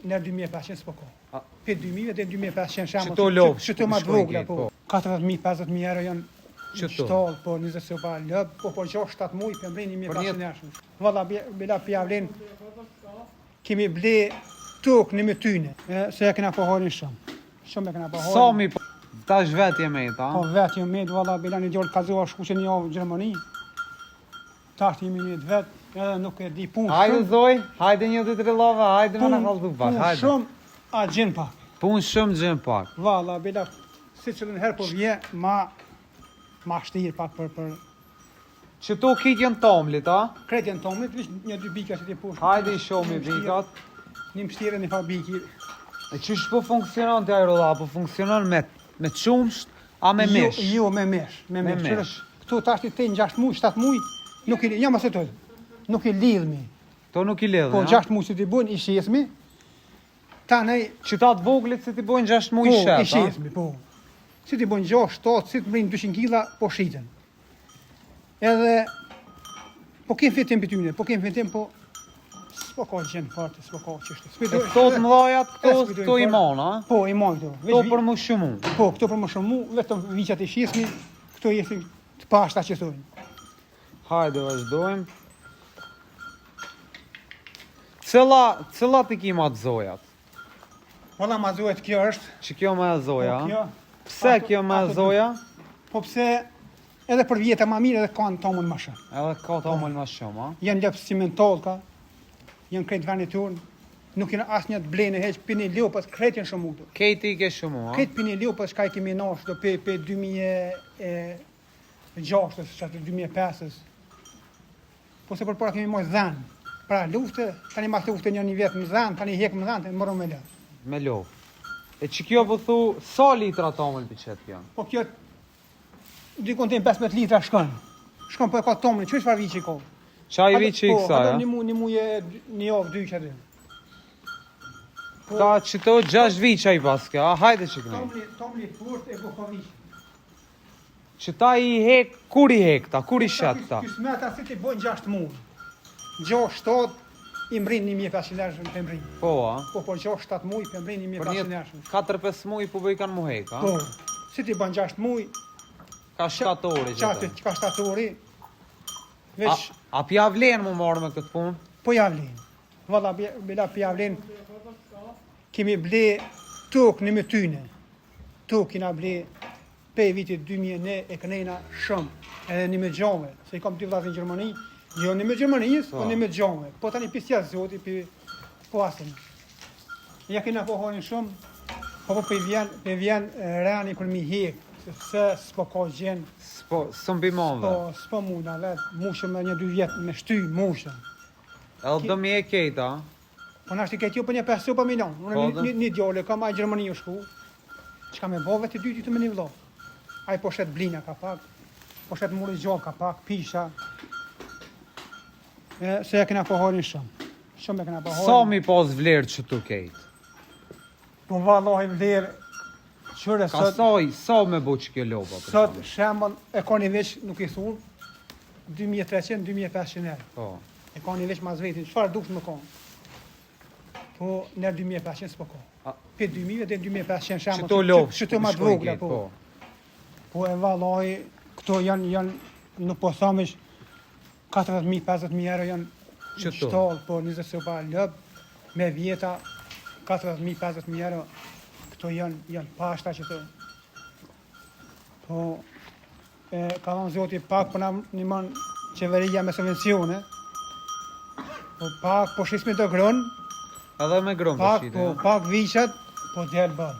në 2500 s'po ka. Për 2000 dhe 2500 shembull. Çto lop, çto më të vogla po. 40.000, 50.000 euro janë shtall, po 20 sopa lop, po 6-7 muaj për mbrin 1500 euro. Valla bela pjavlen kemi ble tokë në me tyne, se e kena po harin shumë. Shumë e kena po harin. Sa mi tash vetë jemi ta? Po vetë jemi, valla bela një djallë kazoha shku që një javë në Gjermani. Tash jemi një vetë, edhe nuk e di punë. Hajde Zoj, hajde 1-2-3 lava, hajde më na kallzu bash, hajde. Punë shumë, a gjen pak. Punë shumë gjen pak. Valla bela si çelën herë po vje ma shtir pak për Që to kit janë tomlit, a? kretjen tomlit, vish një dy bika që ti push. Hajde I shohim bikat. Një mështirë një fabiki. E çish po funksionon te aerolla, po funksionon me çumsht, a me mesh? Jo, me mesh. Me Me mesh. mesh. Këtu tash ti 6 muaj, 7 muaj, nuk i jam asë të. Nuk i lidhmi. To nuk I lidhen, Po a? 6 muaj që ti bën i shesmi. Tanej Qytat voglit se ti bojnë 6 muaj po, shet, i shesmi, po. Si ti bën 6, 7, si të mrin 200 kg, po shiten. Edhe po kem fitim bityne, po kem fitim, po s'po ka gjën farte, s'po ka çështë. Këto të mëdhajat, këto I mon, a? Po, I mon këto. Këto për më shumë. Po, këto për më shumë, vetëm viqat I shesmi, këto jeshin të pashta që thonë. Hajde vazhdojmë. Cilla të kima të zojat? Valla ma zohet kjo është. Që kjo me e zoja? Po, kjo. Pse kjo me e zoja? Po pse edhe për vjeta ma mirë edhe kanë tomën ma shumë. Edhe ka të omëll ma shumë, a? Janë lëpë cimentol ka, janë krejt veni turnë, nuk janë asë një të blene heq, për një lopës, krejt janë shumë uto. Kejti I ke shumë, a? Krejt për një lopës, shka I kemi nash, do për 2006, që atë 2005. Po se për para kemi mojë dhanë. Pra lufte, tani mas lufte një vjetë më dhanë, tani hek më dhanë, të morëm me lëpë. Me lov. E që kjo po thu, sa litra të omëll për qëtë kjo? Po kjo, dikon të 15 litra shkon. Shkon po e ka tomën, që çfarë viçi ka? Qa I vici I kësaj, a? Një javë, 2 që atë. Ka që to 6 vica I pas kjo, a? Hajde që kënej. Tomli furt e Bukovic. Që ta I hek, kur I hek ta, kur I shet ta? Ky smeta si ti bën 6 muaj. 6-7 I mbrin 1500 euro për mbrin. Po, a? Po 6-7 muaj për mbrin 1500 euro. 4-5 muaj po bëj kanë mu hek, a? Po. Si ti bën 6 muaj, Ka shtatori që çati ka shtatori. Veç A pja vlen mu marrë me këtë punë? po ja vlen. Valla bela pja vlen. Kemi ble tokë në me tyne. Tokë kina ble pe vitit 2001 e kënejna shumë. Edhe një me gjome. Se I kam 2 vllazë në Gjermani. Jo një me Gjermanisë, po një me gjome. Po tani pisja zoti po asën. Ja kena po hanin shumë. Po pe vjen rani për mi hek. Se s'po ka gjen. Së mbimonve. S'po muna, let mushëm me 1-2 vjet me shty mushëm. Edhe do mi e kejta, a? Po nashti këtë jo për një 5 milion. Unë një djole, ka ma Gjermani u shku. Qka me bove të dyti të me një vlo. Ai po shet blina ka pak, po shet muri gjall ka pak, pisha. Se e kena po harin shumë. Shumë e kena po harin. Sa mi pas vlerë që tu kejt? Po vallahi vlerë, qëre Ka sot, sa me bo që kjo loba? për sot shembull? shembull e ka një veç, nuk I thunë, 2300-2500 euro. Po. E ka një veç mas vetin, çfarë dush më ka? Po në 2500 s'po ka. Për 2000 dhe 2500 shembull. Qëto lopë, Çto më të vogla po. Po e vallahi, këto janë nuk po thamesh 40.000-50.000 euro janë Qëto? shtall, po 20 sopa lëp me vjeta 40.000-50.000 euro. Këto janë pashta që të. Po ka dhënë Zoti pak po na nimon qeveria me subvencione. Po pak po shismi do gron, Edhe me gronë pak përshite. po pak viçat, po del bën.